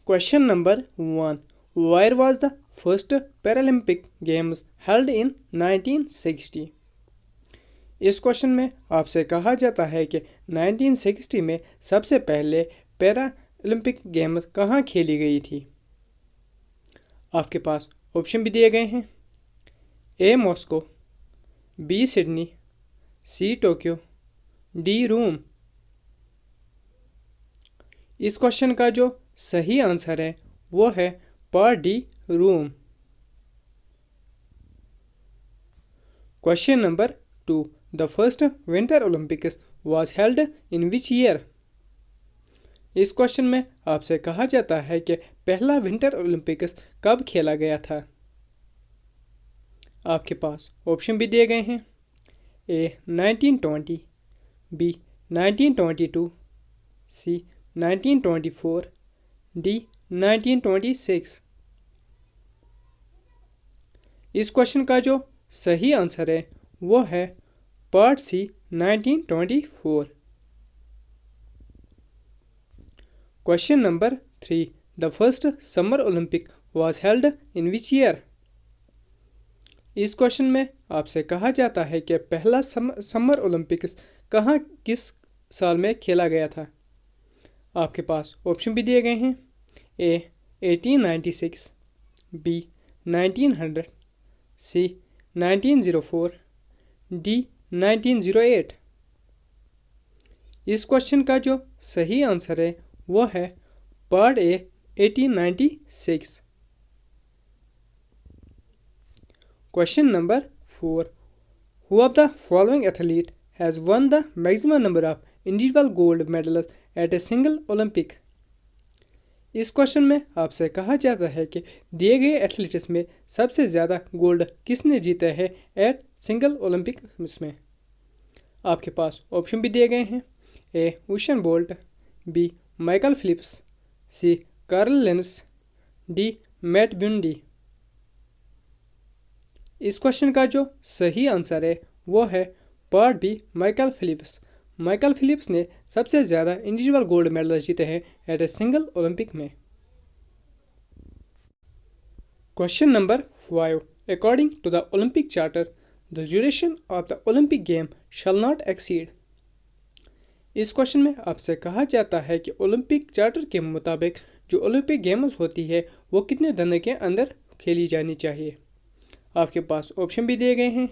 Question number 1. Where was the first Paralympic Games held in 1960? इस question में आपसे कहा जाता है कि 1960 में सबसे पहले पैरालंपिक गेम्स कहाँ खेली गई थी। आपके पास ऑप्शन भी दिए गए हैं। A Moscow, B Sydney, C Tokyo, D Rome. इस क्वेश्चन का जो सही आंसर है वो है part D, Rome. Question number 2. The first Winter Olympics was held in which year? इस क्वेश्चन में आपसे कहा जाता है कि पहला विंटर ओलंपिक्स कब खेला गया था। आपके पास ऑप्शन भी दिए गए हैं। ए 1920, बी 1922, सी 1924, डी 1926। इस क्वेश्चन का जो सही आंसर है वो है part C, 1924। Question number 3. The first Summer Olympic was held in which year? इस क्वेश्चन में आपसे कहा जाता है कि पहला समर ओलंपिक्स कहाँ किस साल में खेला गया था। आपके पास ऑप्शन भी दिए गए हैं। A 1896, B 1900, C 1904, D 1908। इस क्वेश्चन का जो सही आंसर है वो है part A, 1896। Question number 4. Who of the following athlete has won the maximum number of individual gold medals at a single Olympic? इस क्वेश्चन में आपसे कहा जाता है कि दिए गए एथलीट्स में सबसे ज़्यादा गोल्ड किसने जीता है एट सिंगल ओलंपिक में। आपके पास ऑप्शन भी दिए गए हैं। A Usain Bolt, B Michael Phelps, C Carl Lewis, D Matt Biondi. इस क्वेश्चन का जो सही आंसर है वो है part B, Michael Phelps. Michael Phelps ने सबसे ज़्यादा इंडिविजुअल गोल्ड मेडल जीते हैं एट ए सिंगल ओलंपिक में। Question number 5. According to the Olympic charter, the duration of the Olympic game shall not exceed. इस क्वेश्चन में आपसे कहा जाता है कि ओलंपिक चार्टर के मुताबिक जो ओलंपिक गेम्स होती है वो कितने दिन के अंदर खेली जानी चाहिए। आपके पास ऑप्शन भी दिए गए हैं।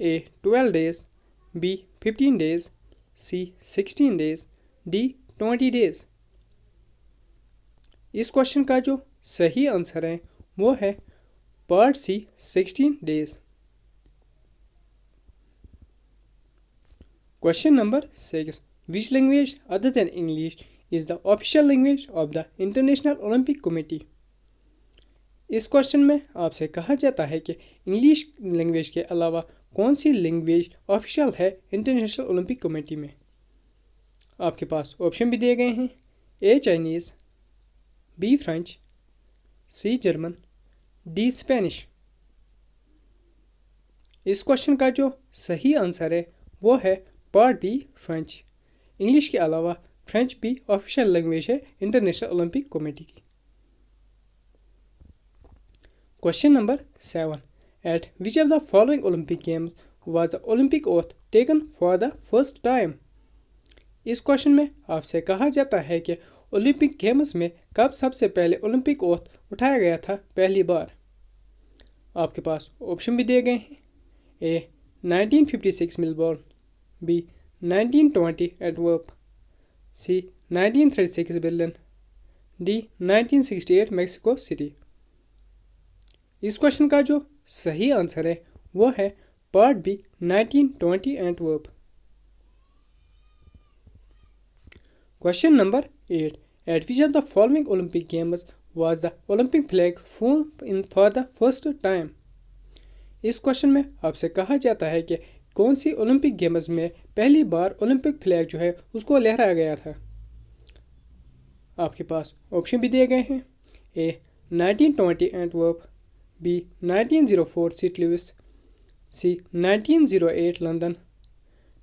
A 12 days, B 15 days, C 16 days, D 20 days. इस क्वेश्चन का जो सही आंसर है वो है part C, 16 days. Question number 6. Which language other than English is the official language of the International Olympic Committee? इस क्वेश्चन में आपसे कहा जाता है कि इंग्लिश लैंग्वेज के अलावा कौन सी लैंग्वेज ऑफिशियल है इंटरनेशनल ओलंपिक कमेटी में। आपके पास ऑप्शन भी दिए गए हैं। ए चाइनीज़, बी फ्रेंच, सी जर्मन, डी स्पेनिश। इस क्वेश्चन का जो सही आंसर है वो है पार्ट बी, फ्रेंच। इंग्लिश के अलावा फ्रेंच भी ऑफिशियल लैंग्वेज है इंटरनेशनल ओलंपिक कमेटी की। Question number 7. At which of the following Olympic Games was the Olympic oath taken for the first time? इस क्वेश्चन में आपसे कहा जाता है कि ओलंपिक गेम्स में कब सबसे पहले ओलंपिक ओथ उठाया गया था पहली बार। आपके पास ऑप्शन भी दिए गए हैं। A 1956 Melbourne, B 1920 Antwerp, C 1936 Berlin, D 1968 Mexico City. इस क्वेश्चन का जो सही आंसर है वो है part B, 1920 Antwerp. Question number 8. At which of the following Olympic Games was the Olympic flag flown in for the first time? इस question में आपसे कहा जाता है कि कौन सी ओलंपिक गेम्स में पहली बार ओलंपिक फ्लैग जो है उसको लहराया गया था। आपके पास ऑप्शन भी दिए गए हैं। ए 1920 एंटवर्प, बी 1904 सेंट लुइस, सी 1908 लंदन,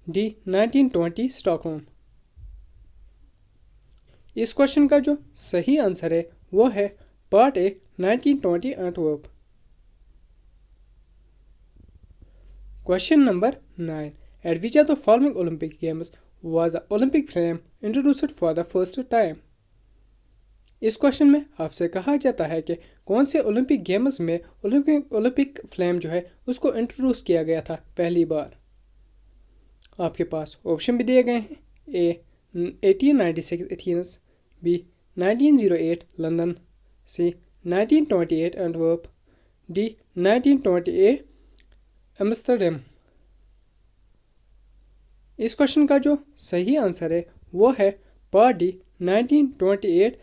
डी 1920 स्टॉकहोम। इस क्वेश्चन का जो सही आंसर है वो है part A 1920 Antwerp. Question number 9, eight which of the following Olympic games was the Olympic flame introduced for the first time. इस क्वेश्चन में आपसे कहा जाता है कि कौन से ओलंपिक गेम्स में ओलंपिक फ्लेम जो है उसको इंट्रोड्यूस किया गया था पहली बार। आपके पास ऑप्शन भी दिए गए हैं। A 1896 Athens, B 1908 London, C 1928 Antwerp, D 1928 Amsterdam. इस क्वेश्चन का जो सही आंसर है वो है part D 1928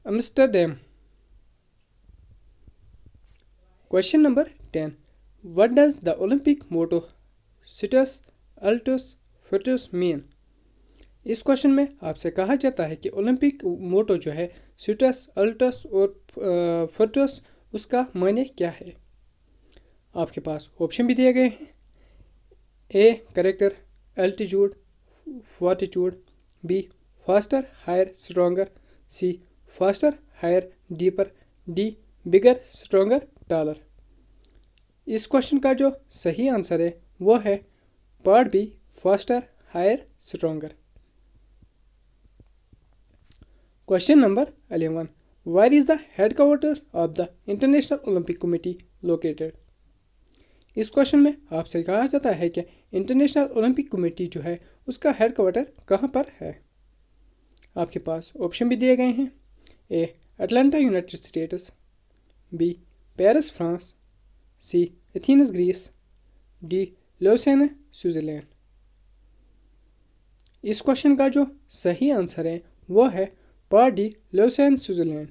Amsterdam. Question number 10, what does the Olympic motto citius altius fortius mean. इस क्वेश्चन में आपसे कहा जाता है कि ओलंपिक मोटो जो है सिटस अल्टस और फर्टस उसका मायने क्या है। आपके पास ऑप्शन भी दिए गए हैं। A character, altitude, fortitude, B faster higher stronger, C faster higher deeper, D bigger stronger taller. इस क्वेश्चन का जो सही आंसर है वो है part B faster higher stronger. Question number 11, where is the headquarters of the International Olympic Committee located. इस question में आपसे कहा जाता है कि इंटरनेशनल ओलंपिक कमेटी जो है उसका हेडक्वार्टर कहाँ पर है। आपके पास ऑप्शन भी दिए गए हैं। A Atlanta United States, B Paris France, C Athens Greece, D Lausanne Switzerland. इस क्वेश्चन का जो सही आंसर है वो है part D Lausanne Switzerland.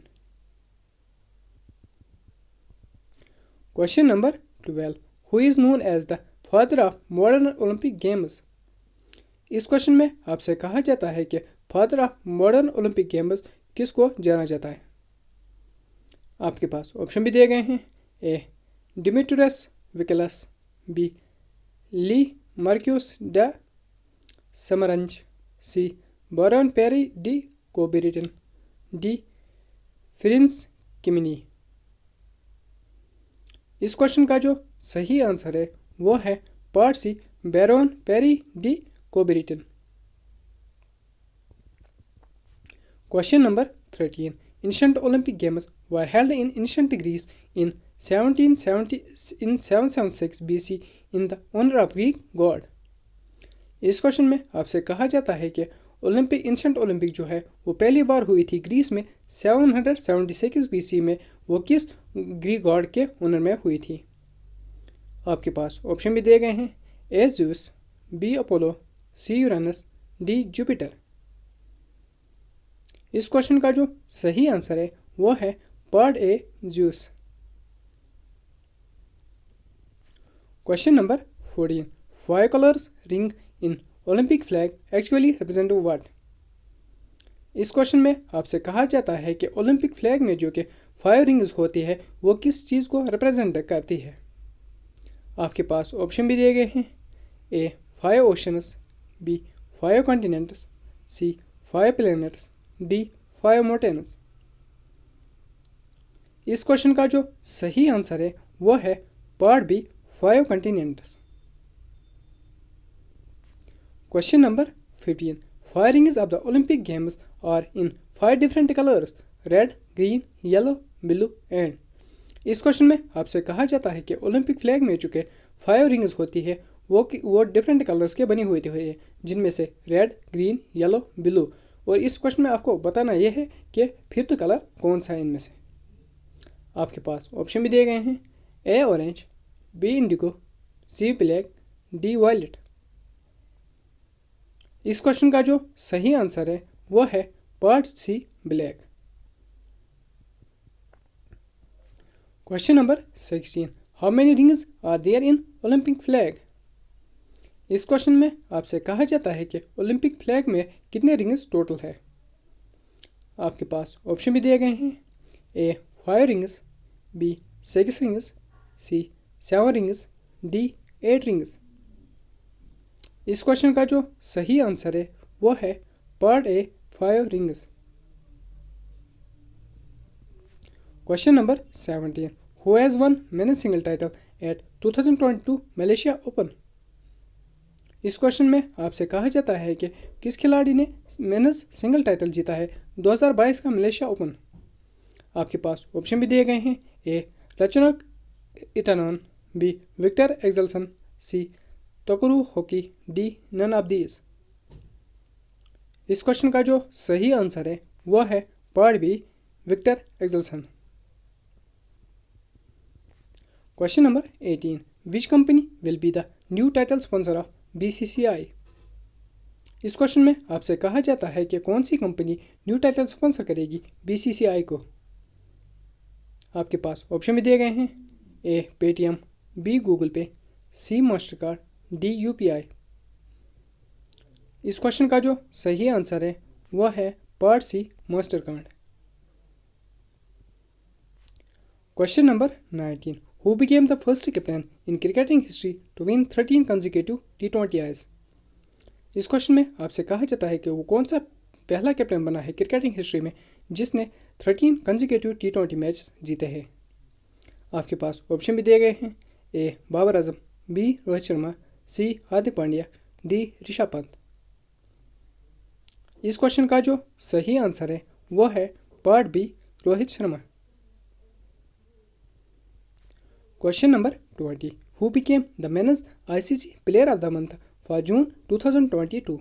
Question number 12, who is known as the father of modern Olympic games. इस question में आपसे कहा जाता है कि father of modern Olympic games किसको जाना जाता है। आपके पास ऑप्शन भी दिए गए हैं। A Demetrius Vikelas, B Le Marquis de Samaranch, C Baron Pierre de Coubertin, D Prince Kimini. इस क्वेश्चन का जो सही आंसर है वो है part C Baron Pierre de Coubertin. Question number 13, ancient Olympic games were held in ancient Greece in 776 BC in the honour of Greek god. इस question में आपसे कहा जाता है कि एंशिएंट ओलंपिक जो है वो पहली बार हुई थी ग्रीस में 776 BC में। वो किस ग्रीक गॉड के ऑनर में हुई थी। आपके पास ऑप्शन भी दिए गए हैं। A Zeus, B Apollo, C Uranus, D Jupiter. इस क्वेश्चन का जो सही आंसर है वो है part A Zeus. Question number 14, 5 colours ring in Olympic flag actually represent what. इस क्वेश्चन में आपसे कहा जाता है कि ओलंपिक फ्लैग में जो कि 5 रिंग्स होती है वो किस चीज़ को रिप्रेजेंट करती है। आपके पास ऑप्शन भी दिए गए हैं। A 5 oceans, B 5 continents, C 5 planets, D 5 mountains. इस क्वेश्चन का जो सही आंसर है वो है part B 5 continents. Question number 15, 5 rings of the Olympic Games are in 5 different colors: red, green, yellow, blue and. इस क्वेश्चन में आपसे कहा जाता है कि ओलंपिक फ्लैग में चुके 5 रिंग्स होती है वो डिफरेंट कलर्स के बनी हुई है, जिनमें से रेड, ग्रीन, येलो, ब्लू। और इस क्वेश्चन में आपको बताना यह है कि 5th कलर कौन सा है इनमें से। आपके पास ऑप्शन भी दिए गए हैं। A orange, B indigo, C black, D violet. इस क्वेश्चन का जो सही आंसर है वो है part C black. Question number 16, how many rings are there in Olympic flag. इस क्वेश्चन में आपसे कहा जाता है कि ओलंपिक फ्लैग में कितने रिंग्स टोटल है। आपके पास ऑप्शन भी दिए गए हैं। A 5 rings, B 6 rings, C 7 rings, D 8 rings. इस क्वेश्चन का जो सही आंसर है वो है part A 5 rings. Question number 17, who has one men's single title at 2022 Malaysia open. इस क्वेश्चन में आपसे कहा जाता है कि किस खिलाड़ी ने मेंस सिंगल टाइटल जीता है 2022 का मलेशिया ओपन। आपके पास ऑप्शन भी दिए गए हैं। A Ratchanok Intanon, B Viktor Axelsen, C Takuro Hoki, D none of these. इस क्वेश्चन का जो सही आंसर है वह है part B Viktor Axelsen. Question number 18, which company will be the new title sponsor of BCCI। इस question में आपसे कहा जाता है कि कौन सी कंपनी न्यू टाइटल स्पॉन्सर करेगी BCCI को। आपके पास ऑप्शन भी दिए गए हैं। ए Paytm, B Google Pay, C Mastercard, D UPI। इस क्वेश्चन का जो सही आंसर है वह है part C Mastercard. Question number 19, who became the first captain in cricketing history to win 13 consecutive T20Is। इस क्वेश्चन में आपसे कहा जाता है कि वो कौन सा पहला कैप्टन बना है क्रिकेटिंग हिस्ट्री में जिसने 13 कंसेक्यूटिव T20 मैच जीते हैं। आपके पास ऑप्शन भी दिए गए हैं। A Babar Azam, B Rohit Sharma, C Hardik Pandya, D Rishabh Pant. इस क्वेश्चन का जो सही आंसर है वह है part B Rohit Sharma. Question number 20, who became the men's ICC player of the month for June 2022।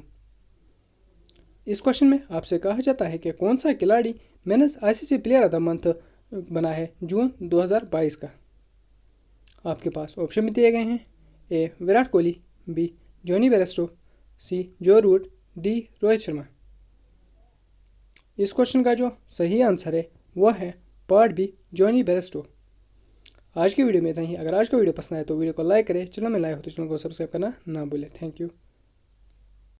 इस क्वेश्चन में आपसे कहा जाता है कि कौन सा खिलाड़ी men's ICC player of the month बना है जून 2022 का। आपके पास ऑप्शन भी दिए गए हैं। A Virat Kohli, B Jonny Bairstow, C Joe Root, D Rohit Sharma. इस क्वेश्चन का जो सही आंसर है वह है पार्ट बी जॉनी बेयरस्टो। आज की वीडियो में इतना ही। अगर आज का वीडियो पसंद आए तो वीडियो को लाइक करें, चैनल में लाए हो तो चैनल को सब्सक्राइब करना ना भूलें। Thank you.